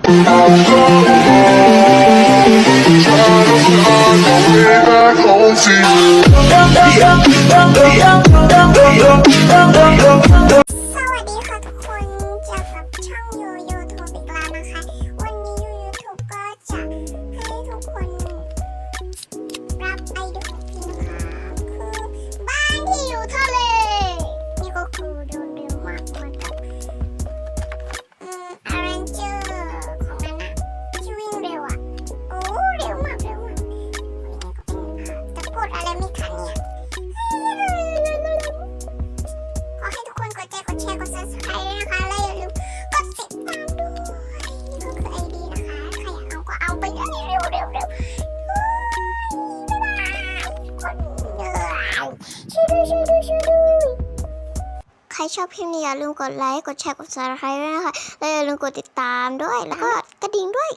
ค่ะทุกคนเจอกับช่องยูทูบอีกแล้วนะคะวันนี้ยูทูบก็จะให้ทุกคนรับไอเดียของพี่นะคะคือบ้านที่อยู่ทะเลนี่ก็คือดูเร็วมากเหมือนกับอาร์เรนเจอร์ของนั้นนะที่วิ่งเร็วอ่ะโอ้เร็วมากจะพูดอะไรไม่ทันเนี่ยขอให้ทุกคนกดใจกดแชร์กด subscribe นะคะและอย่าลืมกดติดตามด้วยนี่ก็คือไอดีนะคะใครอยากเอาก็เอาไปเลยเร็วบ๊ายบายคนเหนื่อยช่วยด้วยใครชอบคลิปนี้อย่าลืมกดไลค์กดแชร์กด subscribe ด้วยนะคะและอย่าลืมกดติดตามด้วยแล้วก็กระดิ่งด้วย